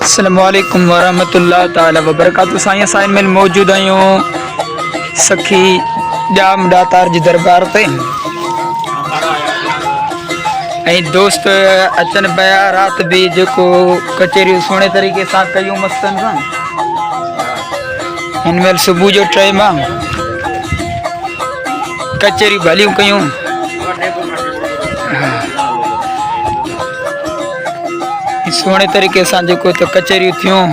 अस्सलामुअलैकुम वरहमतुल्लाह ताला वबरकातुहू। साईं साइन में मौजूद आहियूं सखी जाम दातार जी दरबार पे दोस्त अचन पिया रात भी जो कचेरियूं सुहिणे तरीक़े सां कयूं मस्तनि सां। हिन महिल सुबुह जो 3 मां कचेरियूं भलियूं कयूं। सुहिणे तरीक़े सां जेको त कचेरियूं थियूं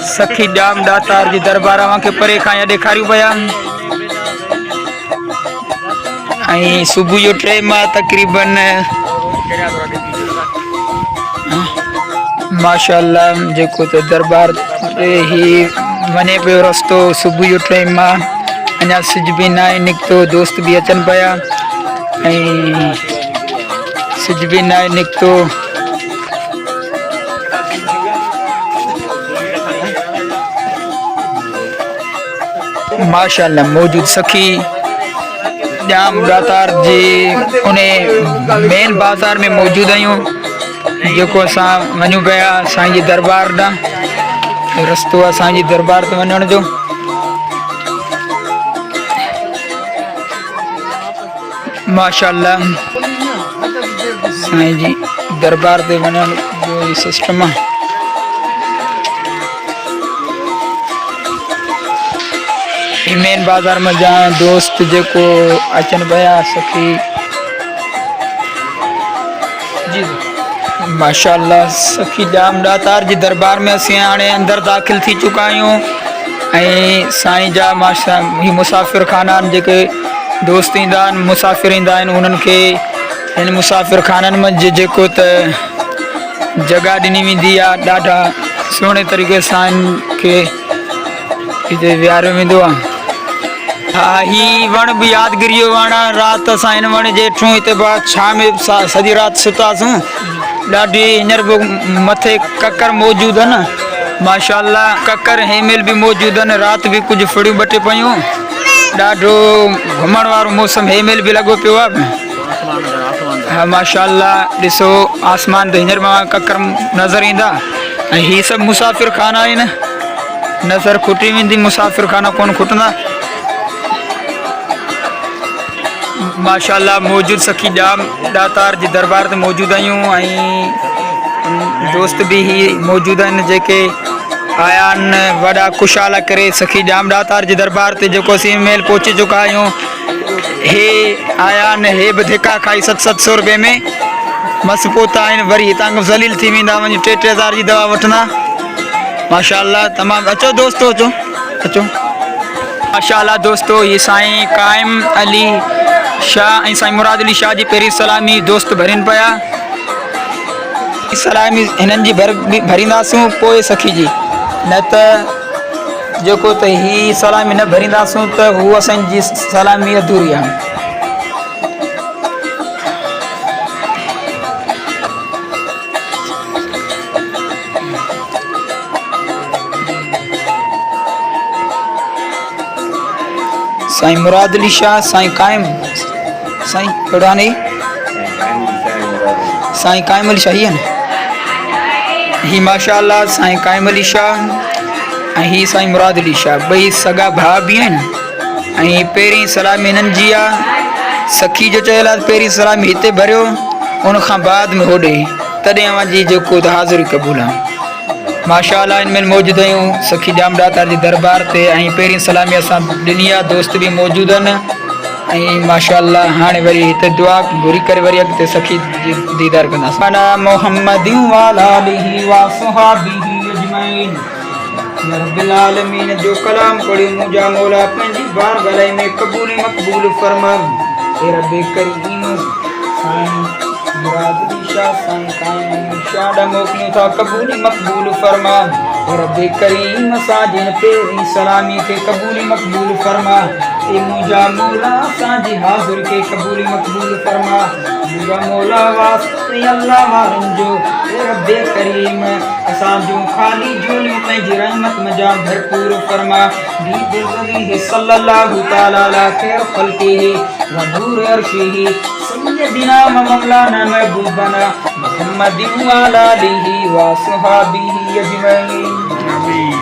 सखी जाम दातार जी दरबार खे परे खां ॾेखारियूं पिया। सुबुह जो 3 मां तक़रीबन माशाअल्लाह जेको त दरबार ही वञे पियो रस्तो। सुबुह जो 3 मां अञा सिज बि न आहे निकितो, दोस्त बि अचनि पिया सिज भी ना निकतो। माशाअल्लाह मौजूद सखी जाम दातार जी उन मेन बाज़ार में मौजूद आहियूं जेको असां वञूं पिया साईं जी दरबार ॾांहुं। रस्तो आहे साईं जी दरबार ते वञण जो। माशाअल्लाह साईं जी दरबार ते वञण जो सिस्टम आहे। मेन बाज़ार में जा दोस्त जेको अचन पिया सखी जी माशाअल्लाह सखी जाम दातार जी दरबार में असीं हाणे अंदर दाख़िल थी चुका आहियूं। साईं जा मुसाफ़िर खाना जेके दोस्त ईंदा आहिनि मुसाफ़िर ईंदा आहिनि उन्हनि खे इन मुसाफ़िर खाननि में जेको त जगह ॾिनी वेंदी आहे ॾाढा सुहिणे तरीक़े सां इनखे हिते विहारियो वेंदो आहे। हा ही वण बि यादगिरी जो वण आहे। राति असां हिन वण जे हेठूं हिते छांव में सॼी राति सुतासीं। ॾाढी हींअर बि मथे ककर मौजूदु आहिनि माशाअल्लाह। ककर हेमहिल बि मौजूदु आहिनि। राति बि कुझु फड़ियूं 2 पयूं। ॾाढो घुमण वारो मौसम हेमहिल बि लॻो पियो आहे। हा माशाअल्लाह ॾिसो आसमान ते हींअर मां ककर नज़र ईंदा ऐं हीअ सभु मुसाफ़िर खाना आहिनि। नज़र खुटी वेंदी मुसाफ़िर खाना कोन खुटंदा। माशाअल्लाह मौजूद सखी जाम दातार जी दरबार ते मौजूद आहियूं दोस्त भी ही मौजूद आहिनि जेके आया आहिनि वॾा खुशहाल करे सखी जाम दातार जी दरबार ते जेको असीं मेल पहुची चुका आहियूं। हे आया आहिनि हे बि धिका खाई 700 रुपए में मस पहुता आहिनि। वरी हितां खां ज़लील थी वेंदा वञी 3-3000 जी दवा वठंदा। माशाअल्लाह तमामु अचो दोस्तो अचो। माशाअल्लाह दोस्तो ये साईं कायम अली शाह ऐं साईं मुराद अली शाह जी पहिरीं सलामी दोस्त भरनि पिया। सलामी हिननि जी भरींदासूं पोइ सखी जी न त जेको त ही सलामी न भरींदासूं त हू असांजी सलामी अधूरी आहे। साईं मुराद अली शाह साईं कायम साईं कड़ानी साईं कायम अली शाही है ही माशाअल्लाह साईं कायम अली शाह ही साईं मुराद अली शाह ॿई सगा भाउ भी आहिनि। पहिरीं सलामी हिननि जी आहे। सखी जो चयल आहे पहिरीं सलामी हिते भरियो उन खां बाद में होॾे तॾहिं अवांजी जेको त हाज़िरी क़बूल आहे। माशाअल्लाह इन में मौजूद आहियूं सखी जाम दातार जी दरबार ते पहिरीं सलामी असां ॾिनी आहे। दोस्त भी मौजूद आहिनि माशाअल्लाह हाणे वरी हिते दुआ घुरी करे वरी अॻिते सखी दीदार कंदासीं। माना मोहम्मद वाला आलिही व सहाबिही अजमईन रब्बिल आलमीन जो कलाम पढ़ियो मुंहिंजा मौला पंहिंजी बार गलाई में क़बूल मक़बूल फरमा। ए रब्बे करीम साईं मुराद अली शाह साईं कायम शाह मोकिलियो था क़बूल मक़बूल फरमा। ए रब्बे करीम साजिन पहिरीं सलामी खे क़बूल मक़बूल फरमा। ए मुंहिंजा मौला असांजी हाज़िर खे क़बूल मक़बूल फरमा। मुंहिंजा मौला वास्ते अल्लाह वारनि जो ए रब्बे करीम असांजूं ख़ाली झोलियूं पंहिंजी रहमत मजा भरपूर फरमा। सल्लल्लाहु तआला अला खैर ख़ल्क़िही व नूर अर्शिही सय्यदिना व मौलाना महबूबना मुहम्मद व अला आलिहि व अस्हाबिहि अजमईन आमीन।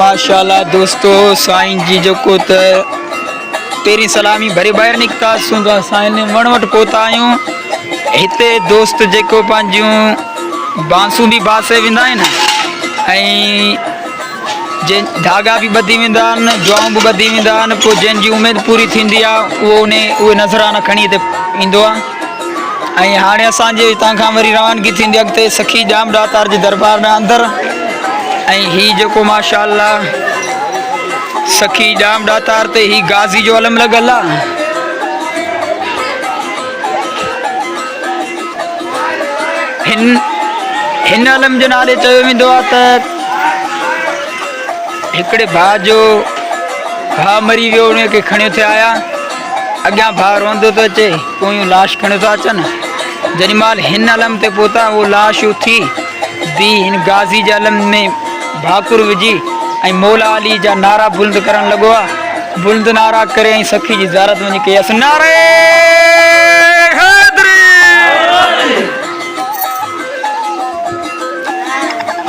माशाल्लाह दोस्तों साईं जी जो को त तेरी सलामी भरी ॿाहिरि निकिता सुंदा साईं ने वण वटि पहुता आहियूं। हिते दोस्त जेको पंहिंजूं बांसूं बि बासे वेंदा आहिनि ऐं जे धागा बि ॿधी वेंदा आहिनि, दुआऊं बि ॿधी वेंदा आहिनि। पोइ जंहिंजी उमेदु पूरी थींदी आहे उहे नज़राना खणी हिते ईंदो आहे। ऐं हाणे असांजे हितां खां वरी रवानगी थींदी अॻिते सखी जाम दातार जे दरबार में अंदरि। ऐं हीअ जेको माशाल्लाह सखी जाम दातार ते ही गाज़ी जो अलम लॻल आहे। हिन अलम जे नाले चयो वेंदो आहे त हिकिड़े भाउ जो भाउ मरी वियो, उनखे खणियो थिया आया, अॻियां भाउ रोंदो थो अचे, पोयूं लाश खणियो था अचनि। जेॾी महिल हिन अलम ते पहुता उहो लाश उथी बि हिन गाज़ी जे अलम में भाकुर विझी ऐं मौला अली जा नारा बुलंद करण लॻो आहे। बुलंद नारा करे ऐं सखी जी ज़ियारत वञी कयसि नारे हैदरी।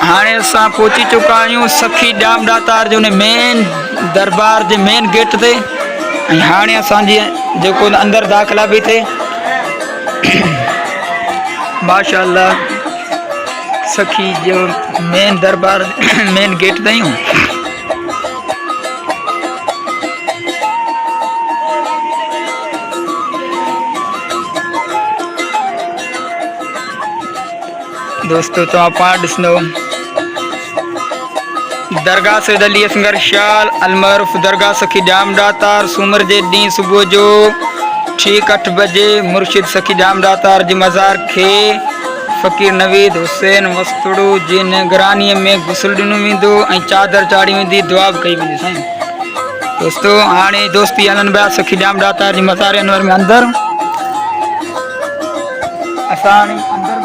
हाणे असां पहुची चुका आहियूं सखी जाम दातार जो मेन दरबार जे मेन गेट ते। ऐं हाणे असांजी जेको अंदरि दाख़िला बि थिए माशाल्लाह सखी जो मेन दरबार मेन गेट ते आहियूं। दोस्तों तव्हां पाण ॾिसंदो दरगाह सैयद अली असगर शाल अलमरूफ दरगाह सखी जाम दातार सूमर जे ॾींहुं सुबुह जो ठीक 8 बजे मुर्शिद सखी जाम दातार जी मज़ार खे फ़कीर नवीद हुसैन वस्तुड़ू जी निगरानीअ में गुसल ॾिनो वेंदो ऐं चादर चाढ़ी वेंदी, दुआ बि कई वेंदी। साईं दोस्तों हाणे दोस्ती हलनि पिया सखी जाम दातार जी मज़ार अनवर में अंदरि। असां हाणे अंदरि